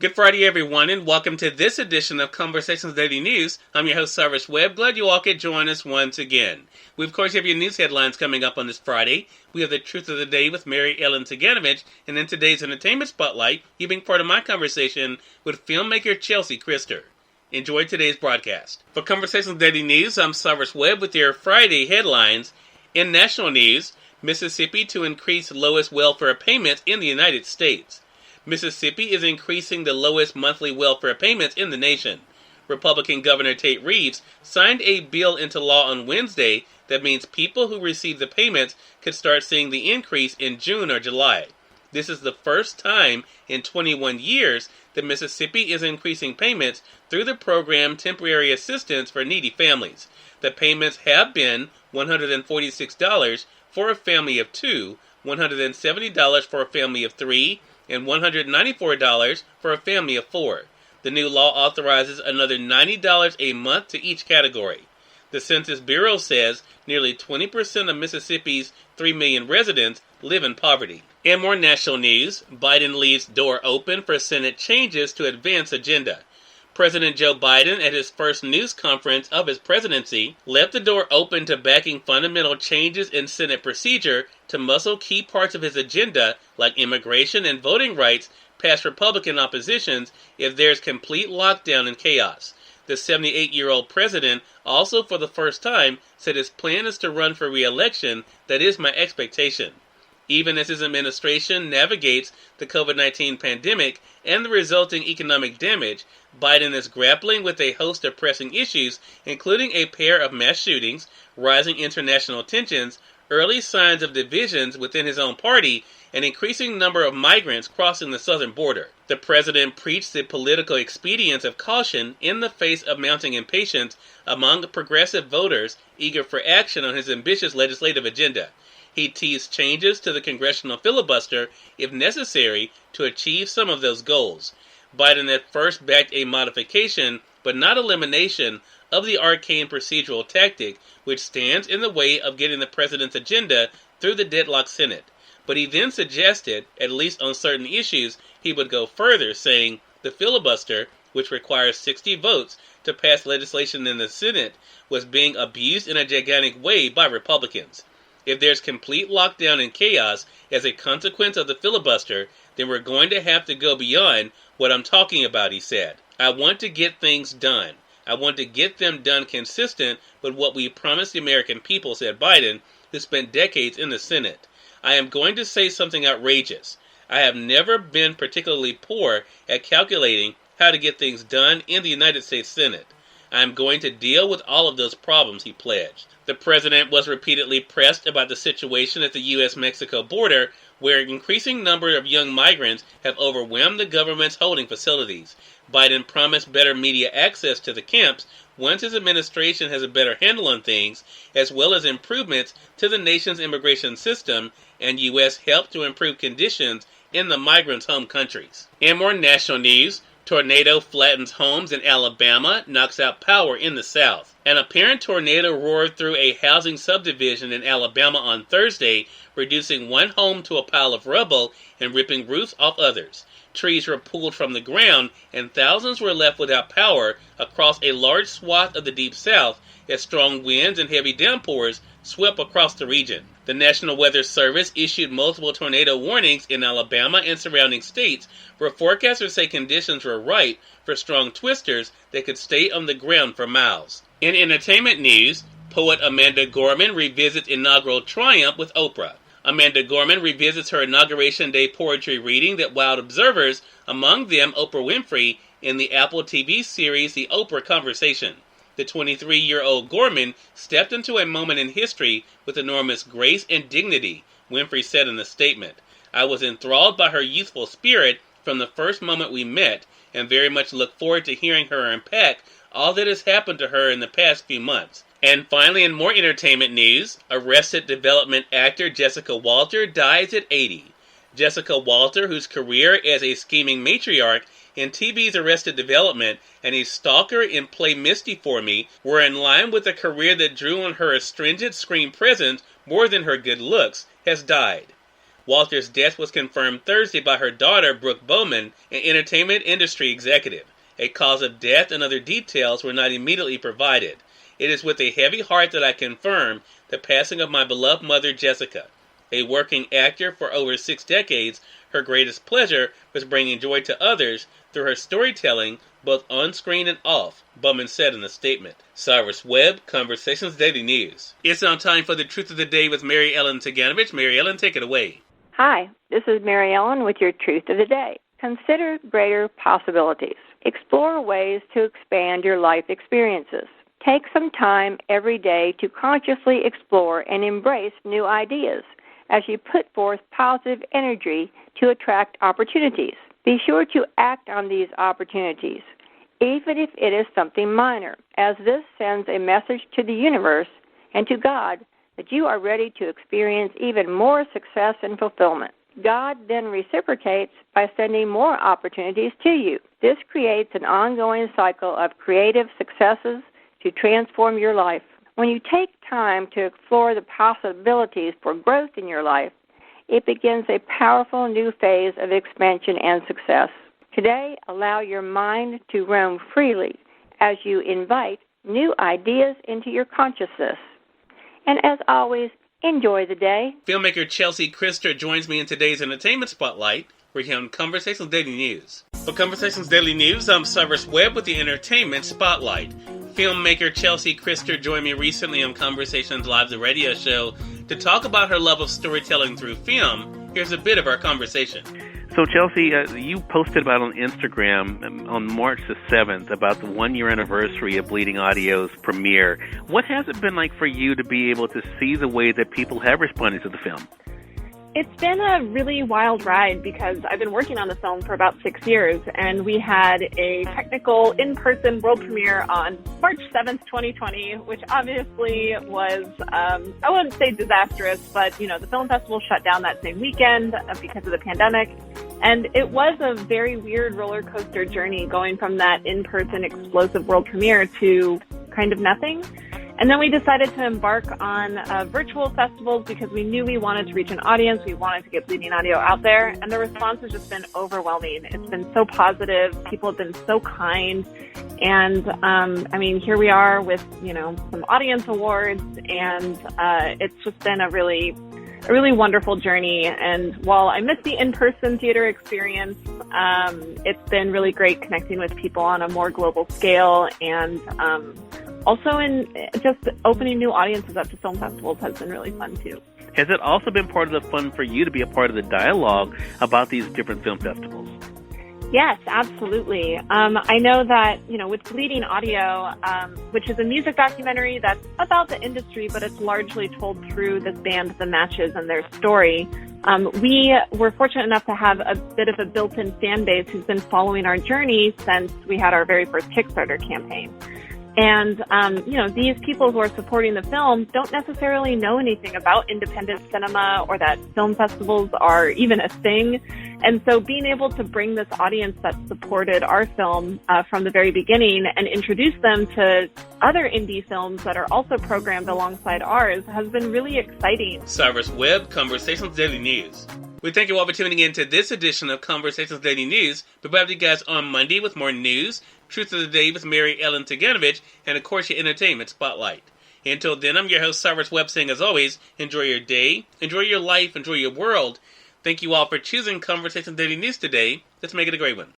Good Friday, everyone, and welcome to this edition of Conversations Daily News. I'm your host, Cyrus Webb. Glad you all could join us once again. We, of course, have your news headlines coming up on this Friday. We have the Truth of the Day with Mary Ellen Ciganovich, and in today's Entertainment Spotlight, you being part of my conversation with filmmaker Chelsea Christer. Enjoy today's broadcast. For Conversations Daily News, I'm Cyrus Webb with your Friday headlines. In national news, Mississippi to increase lowest welfare payments in the United States. Mississippi is increasing the lowest monthly welfare payments in the nation. Republican Governor Tate Reeves signed a bill into law on Wednesday that means people who receive the payments could start seeing the increase in June or July. This is the first time in 21 years that Mississippi is increasing payments through the program Temporary Assistance for Needy Families. The payments have been $146 for a family of two, $170 for a family of three, and $194 for a family of four. The new law authorizes another $90 a month to each category. The Census Bureau says nearly 20% of Mississippi's 3 million residents live in poverty. In more national news, Biden leaves door open for Senate changes to advance agenda. President Joe Biden, at his first news conference of his presidency, left the door open to backing fundamental changes in Senate procedure to muscle key parts of his agenda, like immigration and voting rights, past Republican oppositions if there's complete lockdown and chaos. The 78-year-old president also, for the first time, said his plan is to run for re-election. That is my expectation. Even as his administration navigates the COVID-19 pandemic and the resulting economic damage, Biden is grappling with a host of pressing issues, including a pair of mass shootings, rising international tensions, early signs of divisions within his own party, an increasing number of migrants crossing the southern border. The president preached the political expedience of caution in the face of mounting impatience among progressive voters eager for action on his ambitious legislative agenda. He teased changes to the congressional filibuster, if necessary, to achieve some of those goals. Biden at first backed a modification, but not elimination, of the arcane procedural tactic, which stands in the way of getting the president's agenda through the deadlocked Senate. But he then suggested, at least on certain issues, he would go further, saying the filibuster, which requires 60 votes to pass legislation in the Senate, was being abused in a gigantic way by Republicans. If there's complete lockdown and chaos as a consequence of the filibuster, then we're going to have to go beyond what I'm talking about, he said. I want to get things done. I want to get them done consistent with what we promised the American people, said Biden, who spent decades in the Senate. I am going to say something outrageous. I have never been particularly poor at calculating how to get things done in the United States Senate. I am going to deal with all of those problems, he pledged. The president was repeatedly pressed about the situation at the U.S.-Mexico border, where an increasing number of young migrants have overwhelmed the government's holding facilities. Biden promised better media access to the camps once his administration has a better handle on things, as well as improvements to the nation's immigration system and U.S. help to improve conditions in the migrants' home countries. In more national news, tornado flattens homes in Alabama, knocks out power in the South. An apparent tornado roared through a housing subdivision in Alabama on Thursday, reducing one home to a pile of rubble and ripping roofs off others. Trees were pulled from the ground, and thousands were left without power across a large swath of the Deep South as strong winds and heavy downpours swept across the region. The National Weather Service issued multiple tornado warnings in Alabama and surrounding states, where forecasters say conditions were right for strong twisters that could stay on the ground for miles. In entertainment news, poet Amanda Gorman revisits inaugural triumph with Oprah. Amanda Gorman revisits her Inauguration Day poetry reading that wowed observers, among them Oprah Winfrey, in the Apple TV series The Oprah Conversation. The 23-year-old Gorman stepped into a moment in history with enormous grace and dignity, Winfrey said in a statement. I was enthralled by her youthful spirit from the first moment we met, and very much look forward to hearing her unpack all that has happened to her in the past few months. And finally, in more entertainment news, Arrested Development actor Jessica Walter dies at 80. Jessica Walter, whose career as a scheming matriarch in TV's Arrested Development and a stalker in Play Misty for Me, were in line with a career that drew on her astringent screen presence more than her good looks, has died. Walter's death was confirmed Thursday by her daughter, Brooke Bowman, an entertainment industry executive. A cause of death and other details were not immediately provided. It is with a heavy heart that I confirm the passing of my beloved mother, Jessica. A working actor for over 6 decades, her greatest pleasure was bringing joy to others through her storytelling, both on screen and off, Bowman said in a statement. Cyrus Webb, Conversations Daily News. It's now time for the Truth of the Day with Mary Ellen Ciganovich. Mary Ellen, take it away. Hi, this is Mary Ellen with your Truth of the Day. Consider greater possibilities. Explore ways to expand your life experiences. Take some time every day to consciously explore and embrace new ideas as you put forth positive energy to attract opportunities. Be sure to act on these opportunities, even if it is something minor, as this sends a message to the universe and to God that you are ready to experience even more success and fulfillment. God then reciprocates by sending more opportunities to you. This creates an ongoing cycle of creative successes to transform your life. When you take time to explore the possibilities for growth in your life, it begins a powerful new phase of expansion and success. Today, allow your mind to roam freely as you invite new ideas into your consciousness. And as always, enjoy the day. Filmmaker Chelsea Christer joins me in today's Entertainment Spotlight. We're here on Conversations Daily News. For Conversations Daily News, I'm Cyrus Webb with the Entertainment Spotlight. Filmmaker Chelsea Christer joined me recently on Conversations Live, the radio show, to talk about her love of storytelling through film. Here's a bit of our conversation. So, Chelsea, you posted about on Instagram on March the 7th about the 1-year anniversary of Bleeding Audio's premiere. What has it been like for you to be able to see the way that people have responded to the film? It's been a really wild ride because I've been working on the film for about 6 years, and we had a technical in-person world premiere on March 7th, 2020, which obviously was, I wouldn't say disastrous, but, the film festival shut down that same weekend because of the pandemic. And it was a very weird roller coaster journey going from that in-person explosive world premiere to kind of nothing. And then we decided to embark on virtual festivals because we knew we wanted to reach an audience. We wanted to get Bleeding Audio out there. And the response has just been overwhelming. It's been so positive. People have been so kind. And, here we are with, some audience awards. And it's just been a really wonderful journey. And while I miss the in-person theater experience, it's been really great connecting with people on a more global scale. And also in just opening new audiences up to film festivals has been really fun too. Has it also been part of the fun for you to be a part of the dialogue about these different film festivals? Yes, absolutely. I know that, with Bleeding Audio, which is a music documentary that's about the industry, but it's largely told through this band, The Matches, and their story. We were fortunate enough to have a bit of a built-in fan base who's been following our journey since we had our very first Kickstarter campaign. And, these people who are supporting the film don't necessarily know anything about independent cinema or that film festivals are even a thing. And so being able to bring this audience that supported our film from the very beginning and introduce them to other indie films that are also programmed alongside ours has been really exciting. Cyrus Webb, Conversations Daily News. We thank you all for tuning in to this edition of Conversations Daily News. We'll be back with you guys on Monday with more news, Truth of the Day with Mary Ellen Ciganovich, and of course your Entertainment Spotlight. Until then, I'm your host, Cyrus Webb, saying as always, enjoy your day, enjoy your life, enjoy your world. Thank you all for choosing Conversations Daily News today. Let's make it a great one.